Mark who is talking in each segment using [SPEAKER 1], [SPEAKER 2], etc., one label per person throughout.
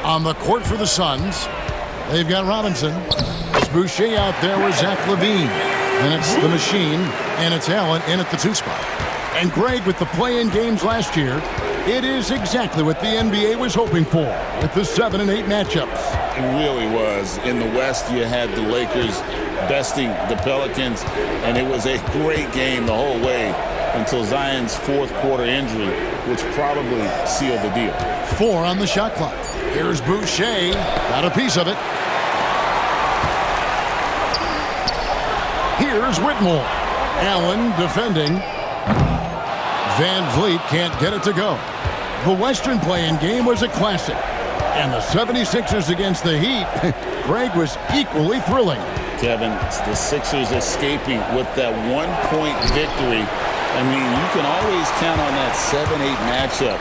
[SPEAKER 1] On the court for the Suns, they've got Robinson. It's Boucher out there with Zach LaVine. And it's the Machine, and it's Allen in at the 2 spot. And Greg, with the play-in games last year, it is exactly what the NBA was hoping for with the 7 and 8 matchups.
[SPEAKER 2] It really was. In the West, you had the Lakers besting the Pelicans, and it was a great game the whole way until Zion's fourth quarter injury, which probably sealed the deal.
[SPEAKER 1] 4 on the shot clock. Here's Boucher. Got a piece of it. Here's Whitmore. Allen defending. Van Vliet can't get it to go. The Western play-in game was a classic. And the 76ers against the Heat, Greg, was equally thrilling.
[SPEAKER 2] Kevin, the Sixers escaping with that one-point victory. I mean, you can always count on that 7-8 matchup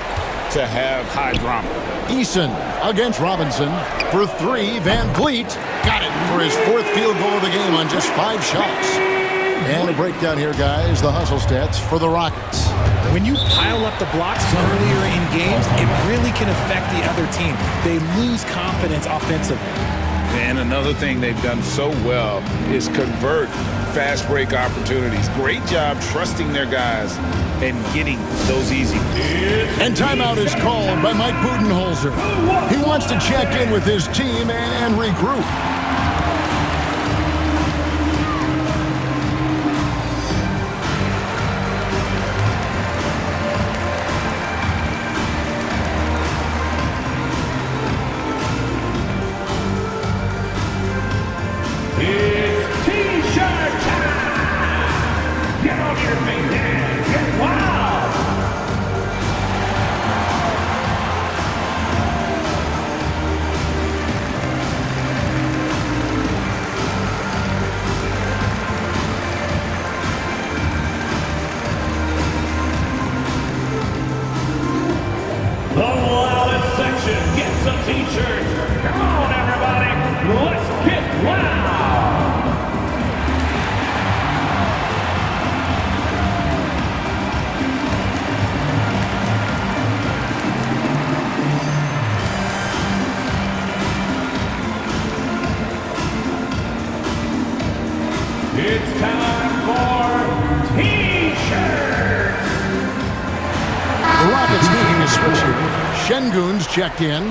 [SPEAKER 2] to have high drama.
[SPEAKER 1] Eason against Robinson for 3. Van Vliet got it for his 4th field goal of the game on just 5 shots. And a breakdown here, guys. The hustle stats for the Rockets.
[SPEAKER 3] When you pile up the blocks earlier in games, it really can affect the other team. They lose confidence offensively.
[SPEAKER 2] And another thing they've done so well is convert fast break opportunities. Great job trusting their guys and getting those easy.
[SPEAKER 1] And timeout is called by Mike Budenholzer. He wants to check in with his team and regroup.
[SPEAKER 4] It's time for T-shirts!
[SPEAKER 1] The Rockets making a switch here. Şengün's checked in.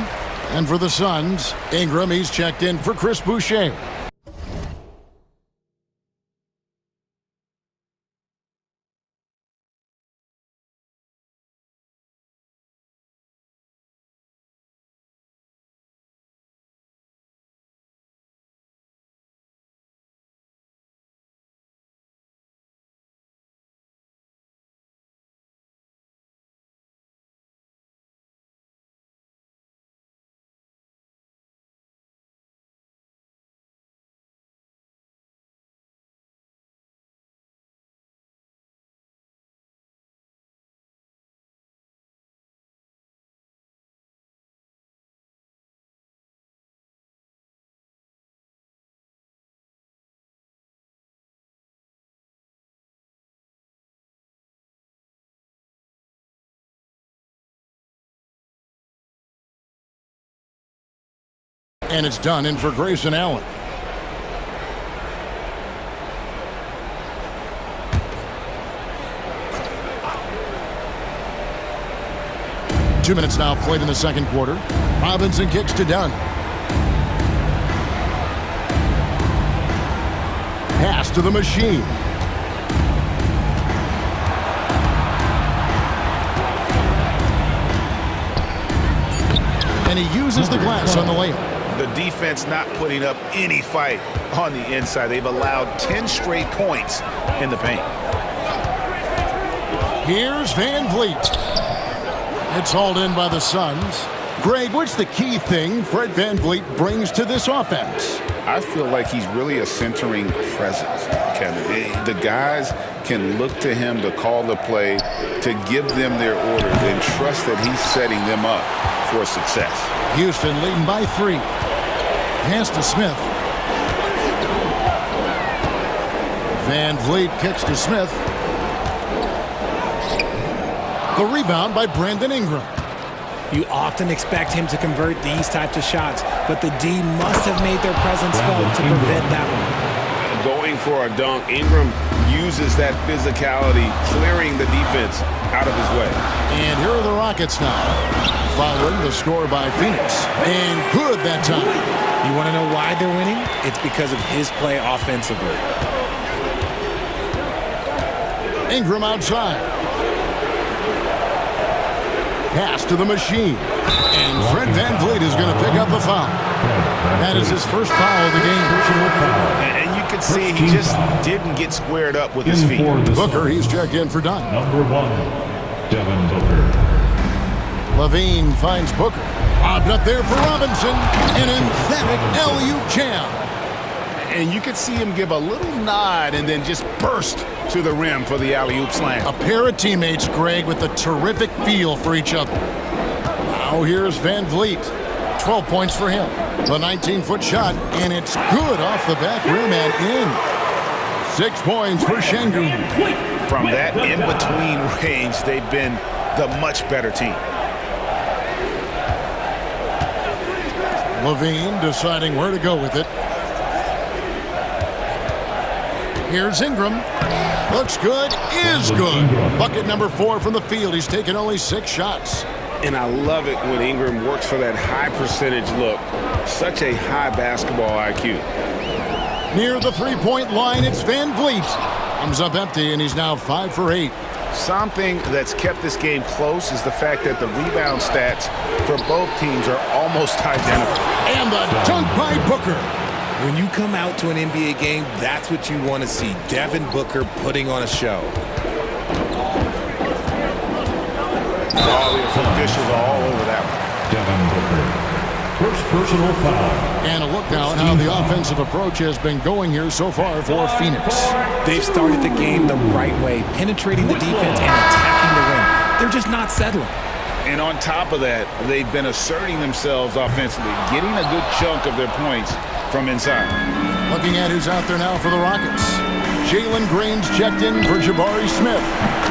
[SPEAKER 1] And for the Suns, Ingram, he's checked in for Chris Boucher. And it's done in for Grayson Allen. Two minutes now played in the second quarter. Robinson kicks to Dunn. Pass to the Machine. And he uses the glass on the layup.
[SPEAKER 2] The defense not putting up any fight on the inside. They've allowed 10 straight points in the paint.
[SPEAKER 1] Here's Van Vliet. It's hauled in by the Suns. Greg, what's the key thing Fred Van Vliet brings to this offense?
[SPEAKER 2] I feel like he's really a centering presence, Kevin. The guys can look to him to call the play, to give them their orders, and trust that he's setting them up for success.
[SPEAKER 1] Houston leading by 3. Pass to Smith. Van Vliet kicks to Smith. The rebound by Brandon Ingram.
[SPEAKER 3] You often expect him to convert these types of shots, but the D must have made their presence felt to prevent that one.
[SPEAKER 5] Going for a dunk, Ingram uses that physicality, clearing the defense out of his way.
[SPEAKER 1] And here are the Rockets now, following the score by Phoenix. And good that time.
[SPEAKER 3] You want to know why they're winning? It's because of his play offensively.
[SPEAKER 1] Ingram outside. Pass to the machine. And Fred VanVleet is going to pick up the foul. That is his first foul of the game.
[SPEAKER 5] And you can see he just didn't get squared up with his feet.
[SPEAKER 1] Booker, he's checked in for done.
[SPEAKER 4] Number 1, Devin Booker.
[SPEAKER 1] Levine finds Booker. Lobbed up there for Robinson. An emphatic alley-oop jam.
[SPEAKER 5] And you could see him give a little nod and then just burst to the rim for the alley-oop slam.
[SPEAKER 1] A pair of teammates, Greg, with a terrific feel for each other. Now here's VanVleet. 12 points for him. The 19-foot shot, and it's good off the back rim and in. 6 points for Şengün.
[SPEAKER 5] From that in-between range, they've been the much better team.
[SPEAKER 1] Levine deciding where to go with it. Here's Ingram. Looks good, is good. Bucket number 4 from the field. He's taken only 6 shots.
[SPEAKER 5] And I love it when Ingram works for that high percentage look. Such a high basketball IQ.
[SPEAKER 1] Near the three-point line, it's VanVleet. Comes up empty, and he's now 5 for 8.
[SPEAKER 5] Something that's kept this game close is the fact that the rebound stats for both teams are almost identical.
[SPEAKER 1] And the dunk by Booker.
[SPEAKER 3] When you come out to an NBA game, that's what you want to see. Devin Booker putting on a show.
[SPEAKER 5] All the officials are all over that one.
[SPEAKER 4] Devin Booker. First personal foul.
[SPEAKER 1] And a look now at how the offensive approach has been going here so far for Phoenix.
[SPEAKER 3] They've started the game the right way, penetrating the defense and attacking the rim. They're just not settling.
[SPEAKER 5] And on top of that, they've been asserting themselves offensively, getting a good chunk of their points from inside.
[SPEAKER 1] Looking at who's out there now for the Rockets. Jalen Green's checked in for Jabari Smith.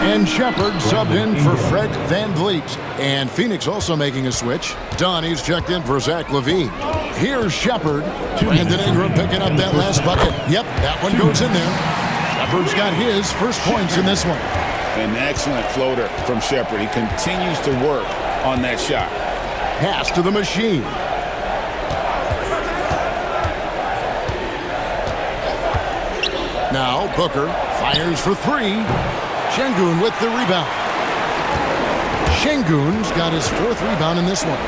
[SPEAKER 1] And Shepard subbed in for Fred VanVleet. And Phoenix also making a switch. Donnie's checked in for Zach LaVine. Here's Shepard. Brandon Ingram picking up that last bucket. Yep, that one goes in there. Shepard's got his first points in this one.
[SPEAKER 2] An excellent floater from Shepard. He continues to work on that shot.
[SPEAKER 1] Pass to the machine. Now Booker fires for 3. Şengün with the rebound. Şengün's got his 4th rebound in this one.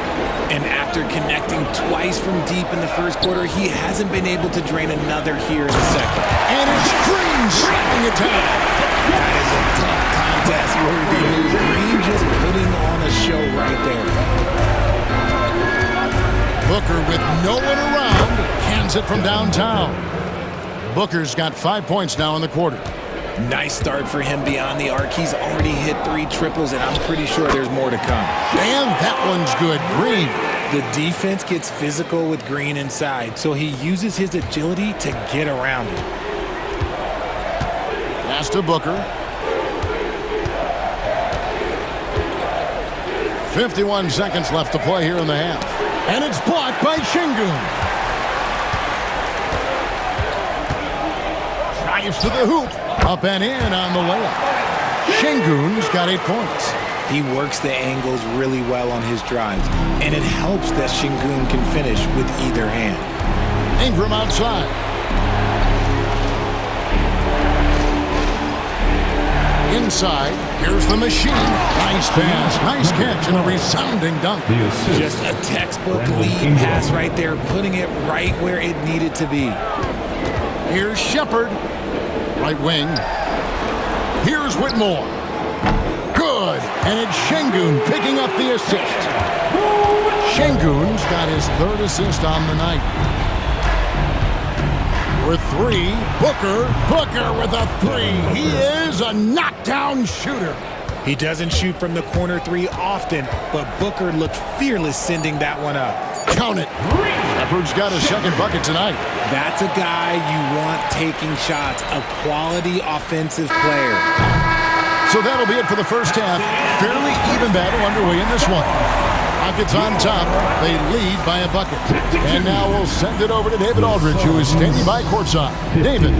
[SPEAKER 3] And after connecting twice from deep in the first quarter, he hasn't been able to drain another here in the second.
[SPEAKER 1] And it's Green slapping it down.
[SPEAKER 3] That is a tough contest worthy move. Green just putting on a show right there.
[SPEAKER 1] Booker with no one around, hands it from downtown. Booker's got 5 points now in the quarter.
[SPEAKER 3] Nice start for him beyond the arc. He's already hit 3 triples, and I'm pretty sure there's more to come.
[SPEAKER 1] And that one's good. Green.
[SPEAKER 3] The defense gets physical with Green inside, so he uses his agility to get around it.
[SPEAKER 1] Pass to Booker. 51 seconds left to play here in the half. And it's blocked by Şengün. Drives to the hoop. Up and in on the layup. Şengün's got 8 points.
[SPEAKER 3] He works the angles really well on his drives, and it helps that Şengün can finish with either hand.
[SPEAKER 1] Ingram outside. Inside, here's the machine. Nice pass, nice catch, and a resounding dunk.
[SPEAKER 3] Just a textbook lead pass right there, putting it right where it needed to be.
[SPEAKER 1] Here's Shepard. Right wing. Here's Whitmore. Good. And it's Şengün picking up the assist. Şengün's got his 3rd assist on the night. With 3, Booker. Booker with a 3. He is a knockdown shooter.
[SPEAKER 3] He doesn't shoot from the corner 3 often, but Booker looked fearless sending that one up.
[SPEAKER 1] Count it. Shepard's got his 2nd bucket tonight.
[SPEAKER 3] That's a guy you want taking shots, a quality offensive player.
[SPEAKER 1] So that'll be it for the first half. Fairly even battle underway in this one. Rockets on top. They lead by a bucket. And now we'll send it over to David Aldridge, who is standing by courtside. David.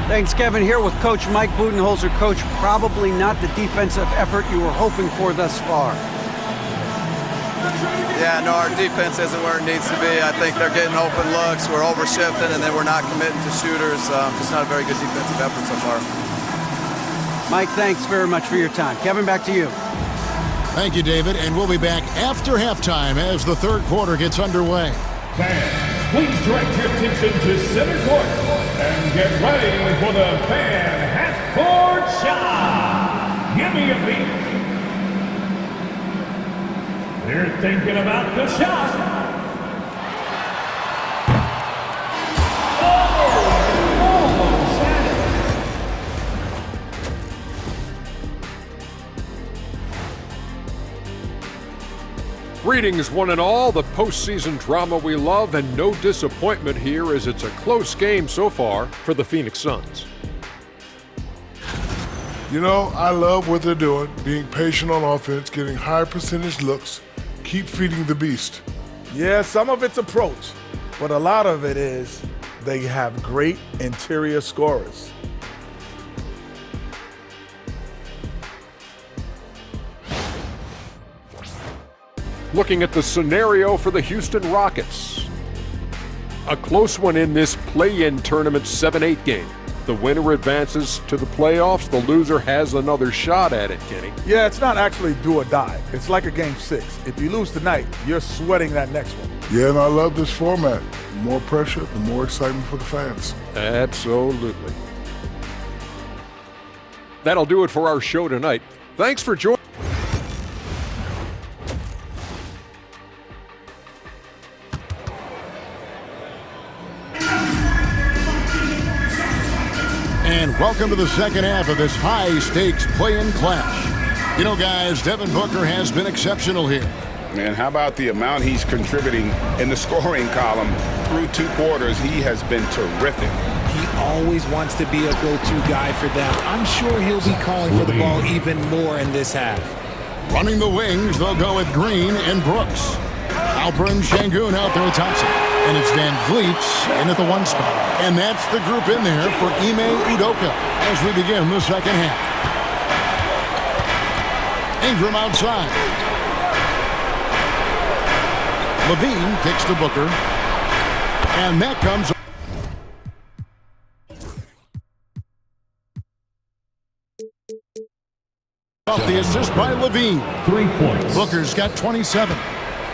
[SPEAKER 6] Thanks, Kevin. Here with Coach Mike Budenholzer. Coach, probably not the defensive effort you were hoping for thus far.
[SPEAKER 7] Yeah, no, our defense isn't where it needs to be. I think they're getting open looks. We're overshifting, and then we're not committing to shooters. Just not a very good defensive effort so far.
[SPEAKER 6] Mike, thanks very much for your time. Kevin, back to you.
[SPEAKER 1] Thank you, David. And we'll be back after halftime as the third quarter gets underway.
[SPEAKER 4] Fans, please direct your attention to center court and get ready for the fan half-court shot. Give me a beat. They're thinking about the shot.
[SPEAKER 8] Greetings, one and all. The postseason drama we love, and no disappointment here as it's a close game so far for the Phoenix Suns.
[SPEAKER 9] You know, I love what they're doing, being patient on offense, getting high percentage looks, keep feeding the beast.
[SPEAKER 10] Yeah, some of it's approach, but a lot of it is they have great interior scorers.
[SPEAKER 8] Looking at the scenario for the Houston Rockets. A close one in this play-in tournament 7-8 game. The winner advances to the playoffs. The loser has another shot at it, Kenny.
[SPEAKER 10] Yeah, it's not actually do or die. It's like a game 6. If you lose tonight, you're sweating that next one.
[SPEAKER 9] Yeah, and I love this format. The more pressure, the more excitement for the fans.
[SPEAKER 8] Absolutely. That'll do it for our show tonight. Thanks for joining.
[SPEAKER 1] And welcome to the second half of this high-stakes play-in clash. You know, guys, Devin Booker has been exceptional here.
[SPEAKER 2] Man, how about the amount he's contributing in the scoring column through 2 quarters? He has been terrific.
[SPEAKER 3] He always wants to be a go-to guy for them. I'm sure he'll be calling for the ball even more in this half.
[SPEAKER 1] Running the wings, they'll go with Green and Brooks. Alper and Şengün out there with Thompson. And it's Van Vliet in at the 1 spot. And that's the group in there for Ime Udoka as we begin the second half. Ingram outside. Levine kicks to Booker. And that comes off the assist by Levine.
[SPEAKER 4] 3 points.
[SPEAKER 1] Booker's got 27.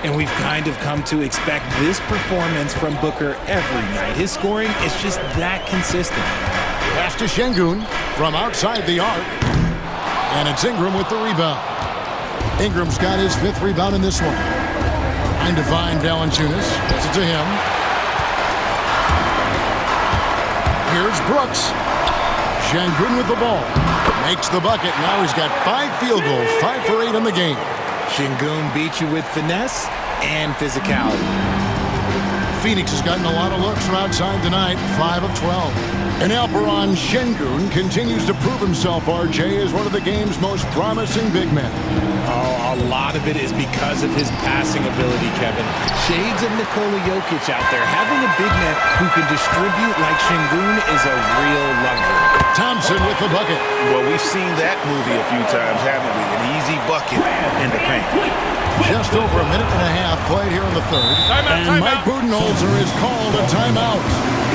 [SPEAKER 3] And we've kind of come to expect this performance from Booker every night. His scoring is just that consistent.
[SPEAKER 1] Pass to Şengün from outside the arc. And it's Ingram with the rebound. Ingram's got his 5th rebound in this one. Trying to find Valanciunas. Gets it to him. Here's Brooks. Şengün with the ball. Makes the bucket. Now he's got 5 field goals. 5 for 8 in the game.
[SPEAKER 3] Şengün beat you with finesse and physicality.
[SPEAKER 1] Phoenix has gotten a lot of looks from outside tonight, 5 of 12. And Alper Şengün continues to prove himself, RJ, as one of the game's most promising big men.
[SPEAKER 3] Oh, a lot of it is because of his passing ability, Kevin. Shades of Nikola Jokic out there. Having a big man who can distribute like Şengün is a real luxury.
[SPEAKER 1] Thompson with the bucket.
[SPEAKER 5] Well, we've seen that movie a few times, haven't we? An easy bucket in the paint.
[SPEAKER 1] Just over a minute and a half played here in the third. And Mike Budenholzer is called a timeout.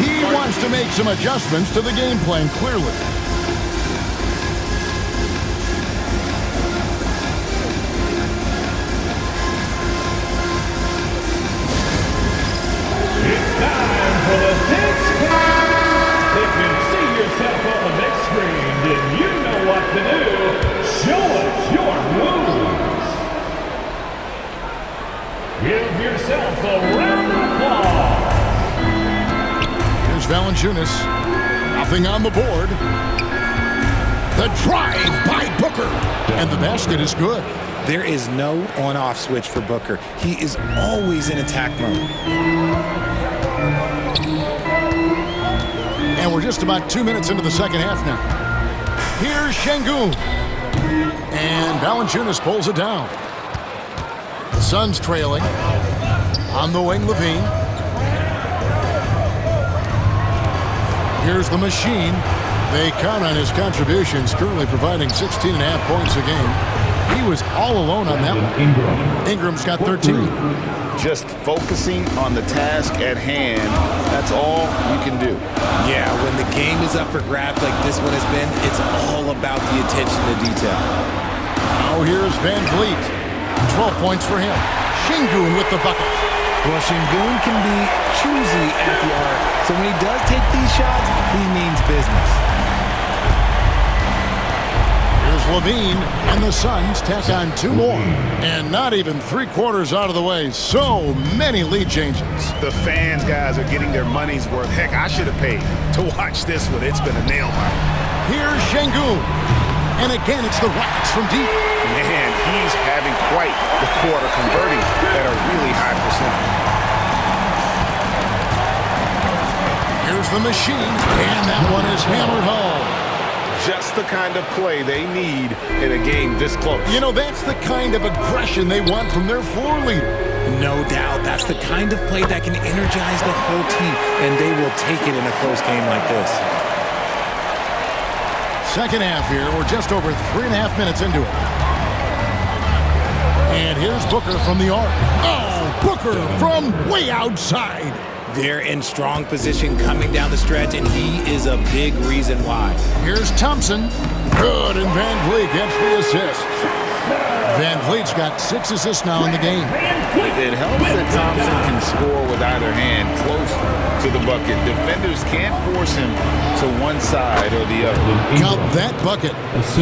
[SPEAKER 1] He wants to make some adjustments to the game plan, clearly.
[SPEAKER 4] It's time for the big screen. If you see yourself on the big screen, then you know what to do. Show us your moves. Give yourself a round of applause.
[SPEAKER 1] Here's Valanciunas. Nothing on the board. The drive by Booker. And the basket is good.
[SPEAKER 3] There is no on-off switch for Booker. He is always in attack mode.
[SPEAKER 1] And we're just about 2 minutes into the second half now. Here's Şengün. And Valanciunas pulls it down. Suns trailing. On the wing, Levine. Here's the machine. They count on his contributions, currently providing 16.5 points a game. He was all alone on that one. Ingram's got 13.
[SPEAKER 5] Just focusing on the task at hand, that's all you can do.
[SPEAKER 3] Yeah, when the game is up for grabs like this one has been, it's all about the attention to detail.
[SPEAKER 1] Now here's Van Vliet. 12 points for him. Şengün with the bucket.
[SPEAKER 3] Well, Şengün can be choosy at the arc, so when he does take these shots, he means business.
[SPEAKER 1] Here's Levine, and the Suns tack on 2 more. And not even 3/4 out of the way. So many lead changes.
[SPEAKER 5] The fans, guys, are getting their money's worth. Heck, I should have paid to watch this one. It's been a nail biter.
[SPEAKER 1] Here's Şengün. And again, it's the Rockets from deep.
[SPEAKER 5] Man, he's having quite the quarter, converting at a really high percentage.
[SPEAKER 1] Here's the machine, and that one is hammered home.
[SPEAKER 5] Just the kind of play they need in a game this close.
[SPEAKER 1] You know, that's the kind of aggression they want from their floor leader.
[SPEAKER 3] No doubt, that's the kind of play that can energize the whole team, and they will take it in a close game like this.
[SPEAKER 1] Second half here. We're just over 3.5 minutes into it. And here's Booker from the arc. Oh, Booker from way outside.
[SPEAKER 3] They're in strong position coming down the stretch, and he is a big reason why.
[SPEAKER 1] Here's Thompson. Good, and Van Vliet gets the assist. Van Vliet's got 6 assists now in the game.
[SPEAKER 2] It helps that Thompson can score with either hand close to the bucket. Defenders can't force him to one side or the other.
[SPEAKER 1] Count that bucket,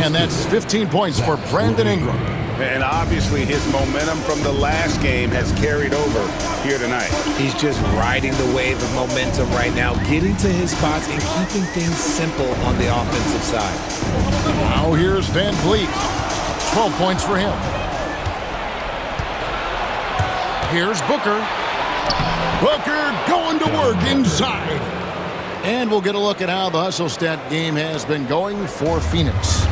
[SPEAKER 1] and that's 15 points for Brandon Ingram.
[SPEAKER 5] And obviously his momentum from the last game has carried over here tonight.
[SPEAKER 3] He's just riding the wave of momentum right now, getting to his spots and keeping things simple on the offensive side.
[SPEAKER 1] Now here's Van Vliet. 12 points for him. Here's Booker. Booker going to work inside. And we'll get a look at how the hustle stat game has been going for Phoenix.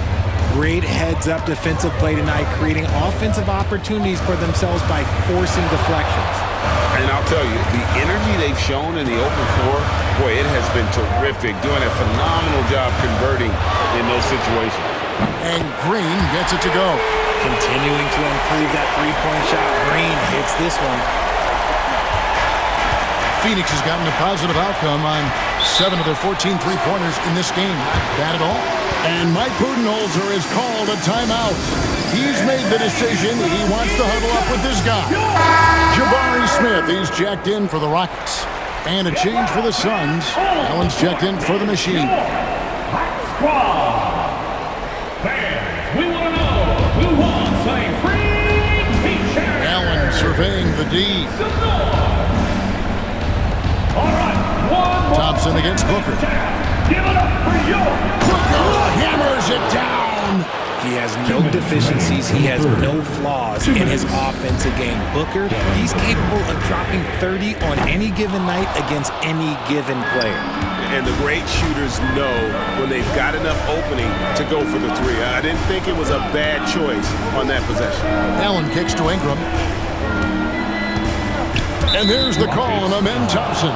[SPEAKER 3] Great heads-up defensive play tonight, creating offensive opportunities for themselves by forcing deflections.
[SPEAKER 2] And I'll tell you, the energy they've shown in the open floor, boy, it has been terrific, doing a phenomenal job converting in those situations.
[SPEAKER 1] And Green gets it to go.
[SPEAKER 3] Continuing to improve that three-point shot. Green hits this one.
[SPEAKER 1] Phoenix has gotten a positive outcome on 7 of their 14 three-pointers in this game. Not bad at all. And Mike Budenholzer has called a timeout. He's made the decision. He wants to huddle up with this guy. Jabari Smith, he's checked in for the Rockets. And a change for the Suns. Allen's checked in for the Machine.
[SPEAKER 4] Fans, we want to know who wants a free t-shirt.
[SPEAKER 1] Allen surveying the D.
[SPEAKER 4] All right, one more.
[SPEAKER 1] Thompson against Booker.
[SPEAKER 4] Give it up for you.
[SPEAKER 1] Booker hammers it down.
[SPEAKER 3] He has no deficiencies. He has no flaws in his offensive game. Booker, he's capable of dropping 30 on any given night against any given player.
[SPEAKER 5] And the great shooters know when they've got enough opening to go for the three. I didn't think it was a bad choice on that possession.
[SPEAKER 1] Allen kicks to Ingram. And there's the call on Amen Thompson.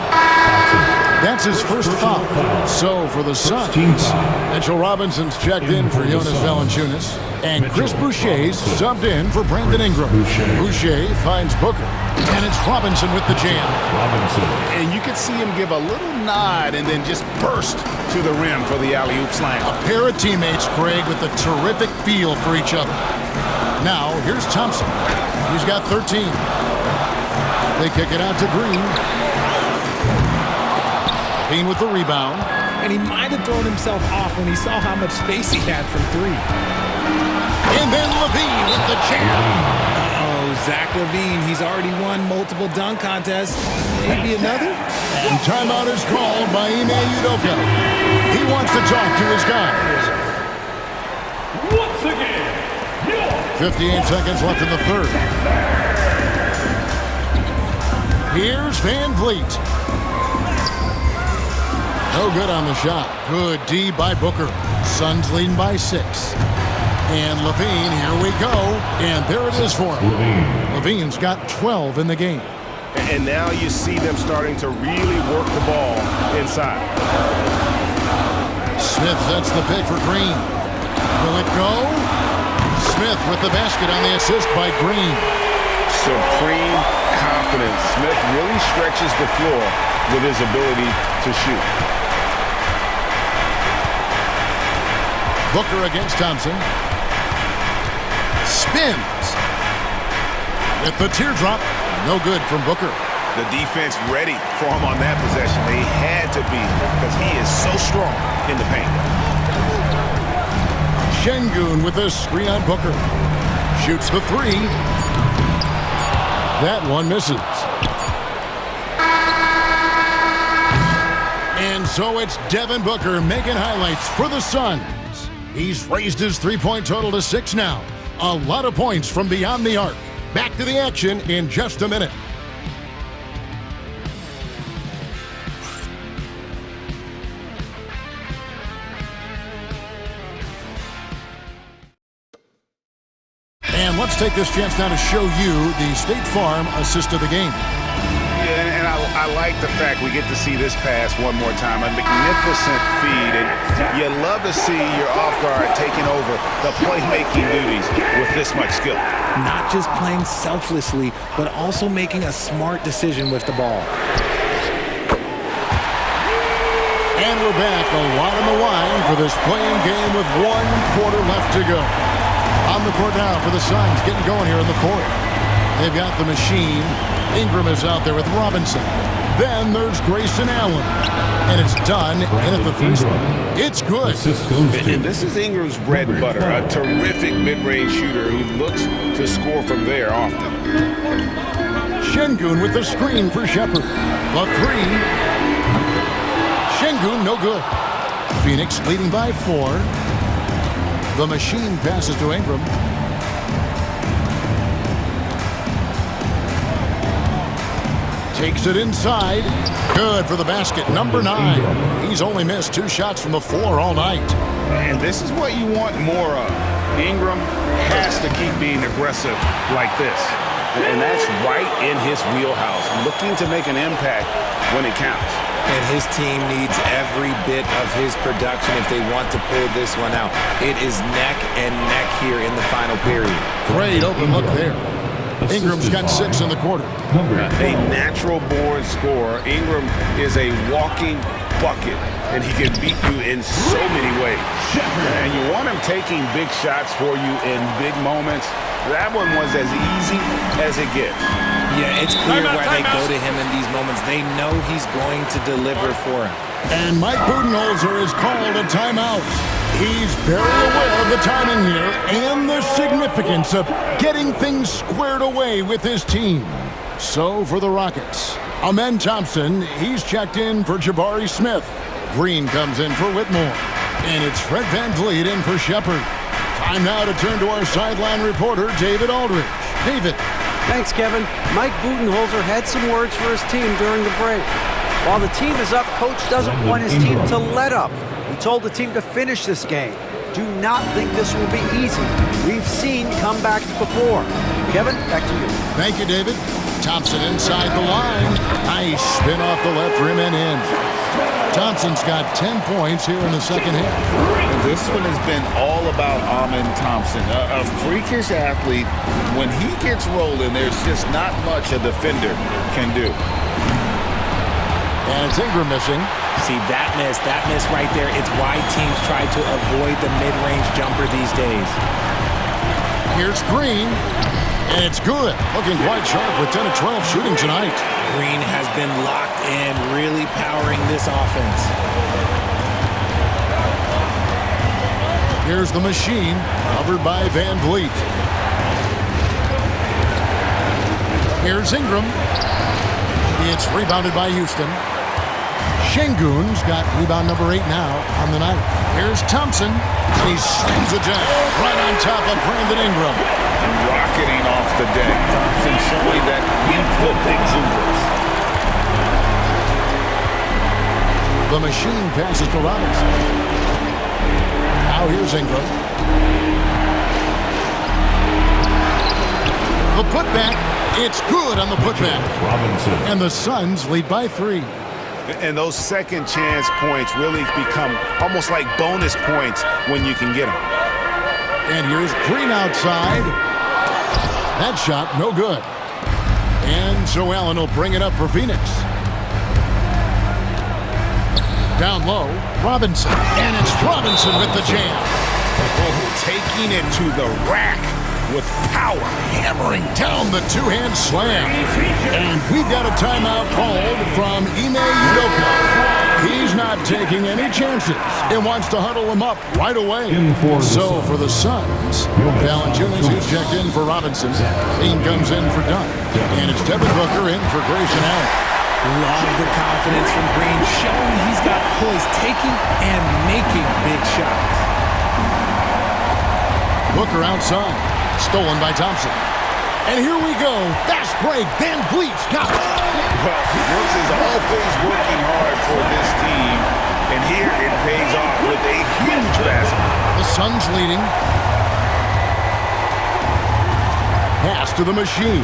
[SPEAKER 1] That's his first foul. So for the Suns, Mitchell Robinson's checked in for Jonas Valanciunas. And Chris Boucher's subbed in for Brandon Ingram. Boucher finds Booker. And it's Robinson with the jam.
[SPEAKER 5] And you could see him give a little nod and then just burst to the rim for the alley-oop slam.
[SPEAKER 1] A pair of teammates, Greg, with a terrific feel for each other. Now, here's Thompson. He's got 13. They kick it out to Green. Green with the rebound.
[SPEAKER 3] And he might have thrown himself off when he saw how much space he had from three.
[SPEAKER 1] And then Levine with the jam.
[SPEAKER 3] Uh-oh, Zach LaVine, he's already won multiple dunk contests. Maybe another?
[SPEAKER 1] And timeout is called by Ime Udoka. He wants to talk to his guys.
[SPEAKER 4] Once again,
[SPEAKER 1] 58 seconds left in the third. Here's Van Vliet. No good on the shot. Good D by Booker. Suns leading by 6. And Levine, here we go. And there it is for him. Levine's got 12 in the game.
[SPEAKER 5] And now you see them starting to really work the ball inside.
[SPEAKER 1] Smith sets the pick for Green. Will it go? Smith with the basket on the assist by Green.
[SPEAKER 5] Supreme confidence. Smith really stretches the floor with his ability to shoot.
[SPEAKER 1] Booker against Thompson. Spins. With the teardrop. No good from Booker.
[SPEAKER 5] The defense ready for him on that possession. They had to be because he is so strong in the paint.
[SPEAKER 1] Şengün with a screen on Booker. Shoots the three. That one misses. And so it's Devin Booker making highlights for the Suns. He's raised his three-point total to 6 now. A lot of points from beyond the arc. Back to the action in just a minute. And let's take this chance now to show you the State Farm assist of the game.
[SPEAKER 5] Yeah, and I like the fact we get to see this pass one more time. A magnificent feed, and you love to see your off guard taking over the playmaking duties with this much skill.
[SPEAKER 3] Not just playing selflessly, but also making a smart decision with the ball.
[SPEAKER 1] And we're back, a lot on the line for this playing game with 1 quarter left to go. On the court now for the Suns, getting going here in the fourth. They've got the machine. Ingram is out there with Robinson. Then there's Grayson Allen. And it's done in at the three spot. It's good.
[SPEAKER 5] And this is Ingram's bread and butter, a terrific mid-range shooter who looks to score from there often.
[SPEAKER 1] Şengün with the screen for Shepherd. The three. Şengün, no good. Phoenix leading by 4. The machine passes to Ingram. Takes it inside. Good for the basket. Number 9. He's only missed 2 shots from the floor all night.
[SPEAKER 5] And this is what you want more of. Ingram has to keep being aggressive like this. And that's right in his wheelhouse, looking to make an impact when it counts.
[SPEAKER 3] And his team needs every bit of his production if they want to pull this one out. It is neck and neck here in the final period.
[SPEAKER 1] Great open look there. Ingram's got 6 in the quarter.
[SPEAKER 5] A natural born scorer. Ingram is a walking bucket, and he can beat you in so many ways. And you want him taking big shots for you in big moments. That one was as easy as it gets.
[SPEAKER 3] Yeah, it's clear where they go to him in these moments. They know he's going to deliver for him.
[SPEAKER 1] And Mike Budenholzer has called a timeout. He's very aware of the timing here and the significance of getting things squared away with his team. So for the Rockets, Amen Thompson, he's checked in for Jabari Smith. Green comes in for Whitmore. And it's Fred VanVleet in for Shepherd. Time now to turn to our sideline reporter, David Aldridge. David.
[SPEAKER 6] Thanks, Kevin. Mike Budenholzer had some words for his team during the break. While the team is up, Coach doesn't want his team to let up. He told the team to finish this game. Do not think this will be easy. We've seen comebacks before. Kevin, back to you.
[SPEAKER 1] Thank you, David. Thompson inside the line. Nice spin off the left rim and in. Thompson's got 10 points here in the second half.
[SPEAKER 2] This one has been all about Amen Thompson, a freakish athlete. When he gets rolling, there's just not much a defender can do.
[SPEAKER 1] And it's Ingram missing.
[SPEAKER 3] See, that miss right there, it's why teams try to avoid the mid-range jumper these days.
[SPEAKER 1] Here's Green, and it's good. Looking quite sharp with 10 of 12 shooting tonight.
[SPEAKER 3] Green has been locked in, really powering this offense.
[SPEAKER 1] Here's the machine, covered by VanVleet. Here's Ingram. It's rebounded by Houston. Şengün's got rebound number 8 now on the night. Here's Thompson, and he slams it down right on top of Brandon Ingram.
[SPEAKER 2] Rocketing off the deck. Thompson showing that youthful exuberance.
[SPEAKER 1] The machine passes to Robinson. Now here's Ingram. putback. It's good on the putback.
[SPEAKER 4] Robinson.
[SPEAKER 1] And the Suns lead by 3.
[SPEAKER 5] And those second chance points really become almost like bonus points when you can get them.
[SPEAKER 1] And here's Green outside. That shot, no good. And so Allen will bring it up for Phoenix. Down low, Robinson. And it's Robinson with the jam.
[SPEAKER 5] Taking it to the rack with power.
[SPEAKER 1] Hammering down the two-hand slam. And we've got a timeout called from Ime Udoka. He's not taking any chances and wants to huddle him up right away. So for the Suns, Valanciunas who's checked in for Robinson. Dean comes in for Dunn. And it's Devin Booker in for Grayson Allen.
[SPEAKER 3] Love the confidence from Green, showing he's got poise, taking and making big shots.
[SPEAKER 1] Booker outside, stolen by Thompson. And here we go, fast break, Van Vliet's got it.
[SPEAKER 5] Well, Brooks is always working hard for this team, and here it pays off with a huge basket.
[SPEAKER 1] The Suns leading. Pass to the machine.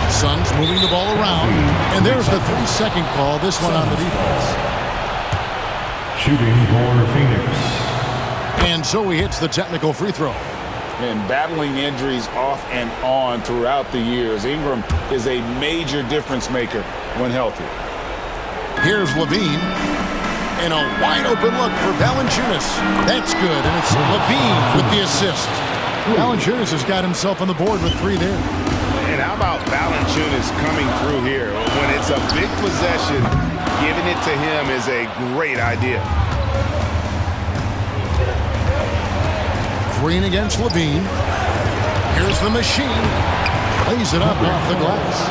[SPEAKER 1] Suns moving the ball around, and there's the 3-second call, this one on the defense.
[SPEAKER 4] Shooting for Phoenix.
[SPEAKER 1] And so he hits the technical free throw.
[SPEAKER 2] And battling injuries off and on throughout the years, Ingram is a major difference maker when healthy.
[SPEAKER 1] Here's Levine. And a wide open look for Valanciunas. That's good, and it's Levine with the assist. Valanciunas has got himself on the board with 3 there.
[SPEAKER 5] And how about Valanciunas coming through here? When it's a big possession, giving it to him is a great idea.
[SPEAKER 1] Green against Levine. Here's the machine. Lays it up off the glass.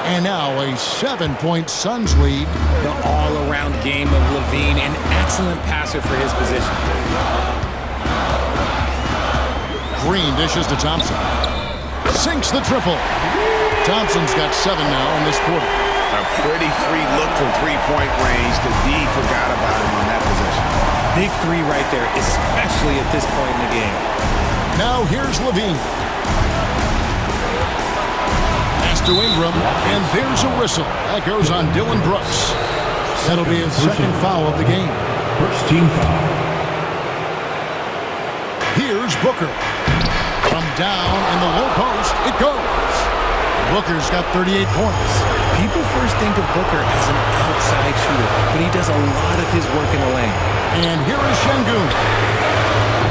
[SPEAKER 1] And now a 7-point Suns lead.
[SPEAKER 3] The all-around game of Levine, an excellent passer for his position.
[SPEAKER 1] Green dishes to Thompson. Sinks the triple. Thompson's got 7 now in this quarter.
[SPEAKER 5] A pretty free look from three-point range. The D forgot about him on that possession.
[SPEAKER 3] Big 3 right there, especially at this point in the game.
[SPEAKER 1] Now here's Levine. Pass to Ingram, and there's a whistle. That goes on Dylan Brooks. That'll be his second foul of the game.
[SPEAKER 4] First team foul.
[SPEAKER 1] Here's Booker. From down in the low post, it goes. Booker's got 38 points.
[SPEAKER 3] People first think of Booker as an outside shooter, but he does a lot of his work in the lane.
[SPEAKER 1] And here is Şengün.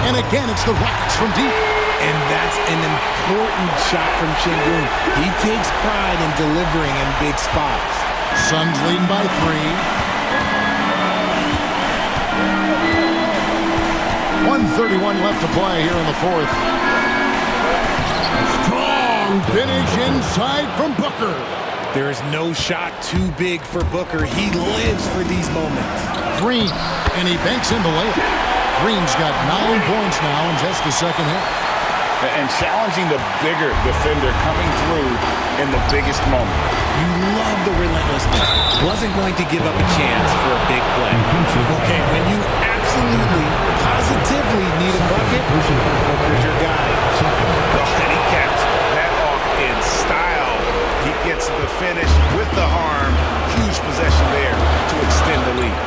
[SPEAKER 1] And again, it's the Rockets from deep.
[SPEAKER 3] And that's an important shot from Şengün. He takes pride in delivering in big spots.
[SPEAKER 1] Suns leading by 3. 1:31 left to play here in the fourth. Strong finish inside from Booker.
[SPEAKER 3] There is no shot too big for Booker. He lives for these moments.
[SPEAKER 1] Green, and he banks in the layup. Green's got 9 points now in just the second half.
[SPEAKER 5] And challenging the bigger defender coming through in the biggest moment.
[SPEAKER 3] You love the relentlessness. Wasn't going to give up a chance for a big play. Okay, when you absolutely, positively need a bucket, Booker's your guy.
[SPEAKER 5] And he caps that off in style. He gets the finish with the harm. Huge possession there to extend the lead.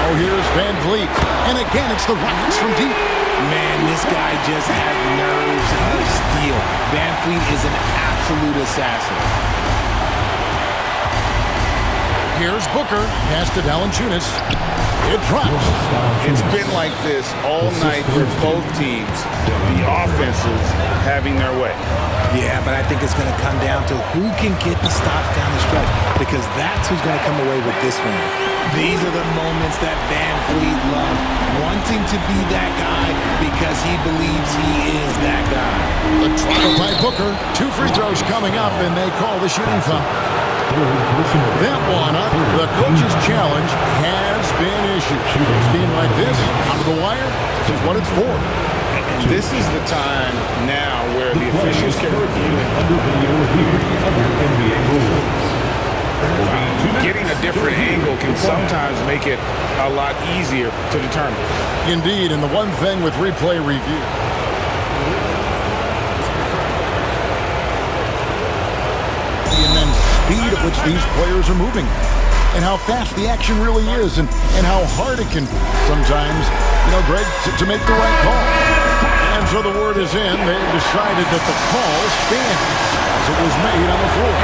[SPEAKER 1] Oh, here's Van Vliet. And again, it's the Rockets from deep.
[SPEAKER 3] Man, this guy just has nerves of steel. Van Vliet is an absolute assassin.
[SPEAKER 1] Here's Booker. Pass to Valanciunas. It drops.
[SPEAKER 5] It's been like this all night for both teams. The offenses having their way.
[SPEAKER 3] Yeah, but I think it's going to come down to who can get the stops down the stretch, because that's who's going to come away with this one. These are the moments that Van Vliet loves, wanting to be that guy because he believes he is that guy.
[SPEAKER 1] The trial by Booker. 2 free throws coming up, and they call the shooting foul. That one up. The coach's challenge has been issued. A game like this, out of the wire, this is what it's for.
[SPEAKER 5] And this is the time now where the officials can review Getting a different angle can sometimes make it a lot easier to determine.
[SPEAKER 1] Indeed, and the one thing with replay review, immense speed at which these players are moving, and how fast the action really is, and how hard it can be sometimes, Greg, to make the right call. And so the word is in. They've decided that the call stands as it was made on the floor.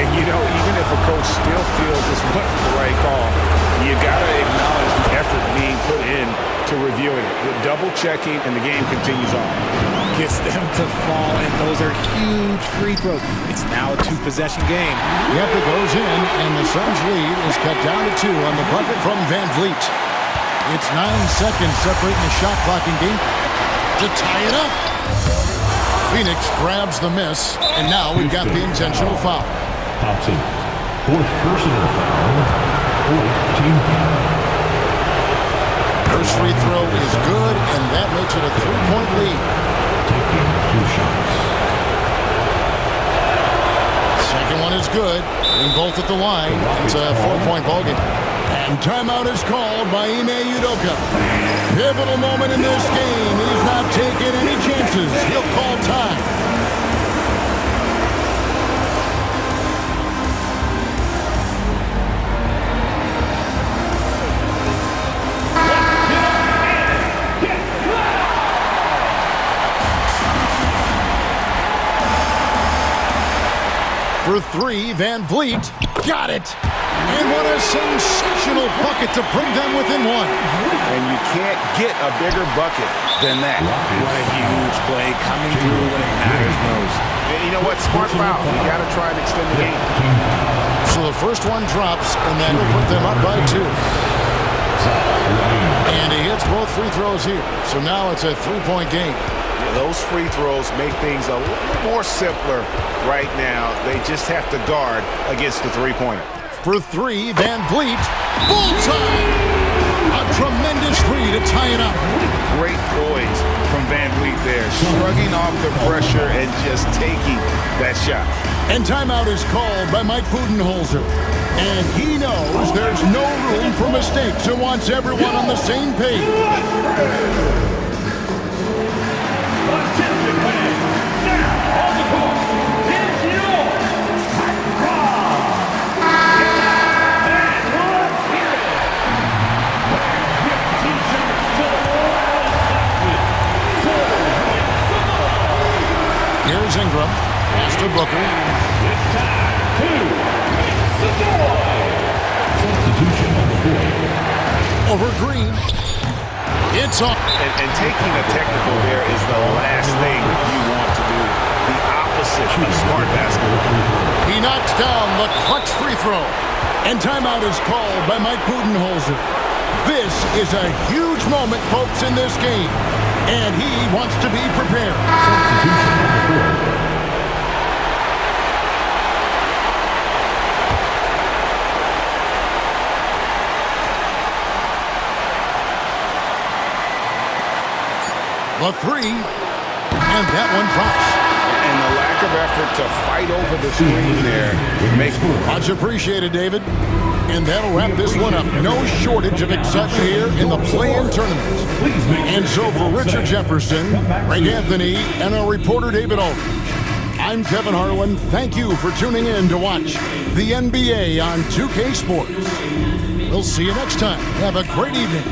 [SPEAKER 5] And, even if a coach still feels this wasn't the right call, you got to acknowledge the effort being put in to reviewing it. With double-checking, and the game continues on.
[SPEAKER 3] Gets them to fall, and those are huge free throws. It's now a two-possession game.
[SPEAKER 1] Yep, it goes in, and the Suns' lead is cut down to 2 on the bucket from Van Vliet. It's 9 seconds separating the shot clock and game to tie it up. Phoenix grabs the miss, and now we've got the intentional foul.
[SPEAKER 4] Thompson, 4th personal foul, 4th team foul.
[SPEAKER 1] First free throw is good, and that makes it a 3-point lead.
[SPEAKER 4] Taking 2 shots.
[SPEAKER 1] Second one is good, and both at the line. It's a 4-point ballgame. And timeout is called by Ime Udoka. Pivotal moment in this game. He's not taking any chances. He'll call time. For 3, Van Vliet got it. And what a sensational bucket to bring them within 1.
[SPEAKER 5] And you can't get a bigger bucket than that.
[SPEAKER 3] What a huge play coming through when it matters most.
[SPEAKER 5] And you know what? Smart foul. You got to try and extend the game.
[SPEAKER 1] So the first one drops, and then will put them up by 2. And he hits both free throws here. So now it's a 3-point game.
[SPEAKER 5] Those free throws make things a little more simpler right now. They just have to guard against the three-pointer.
[SPEAKER 1] For 3, Van Vliet, bullseye! A tremendous 3 to tie it up.
[SPEAKER 5] Great poise from Van Vliet there, shrugging off the pressure and just taking that shot.
[SPEAKER 1] And timeout is called by Mike Budenholzer. And he knows there's no room for mistakes and wants everyone on the same page. Here's Ingram. Pass to Booker.
[SPEAKER 4] Substitution on the court.
[SPEAKER 1] Over Green. It's up.
[SPEAKER 5] And taking a technical there is the last thing you want to do. The opposite of smart basketball.
[SPEAKER 1] He knocks down the clutch free throw. And timeout is called by Mike Budenholzer. This is a huge moment, folks, in this game. And he wants to be prepared.
[SPEAKER 4] Substitution on the court.
[SPEAKER 1] The 3, and that one drops.
[SPEAKER 5] And the lack of effort to fight over the screen there makes
[SPEAKER 1] much appreciated, David. And that'll wrap this one up. No shortage of excitement here in the play-in tournament. And so for Richard Jefferson, Greg Anthony, and our reporter David Aldridge, I'm Kevin Harlan. Thank you for tuning in to watch the NBA on 2K Sports. We'll see you next time. Have a great evening.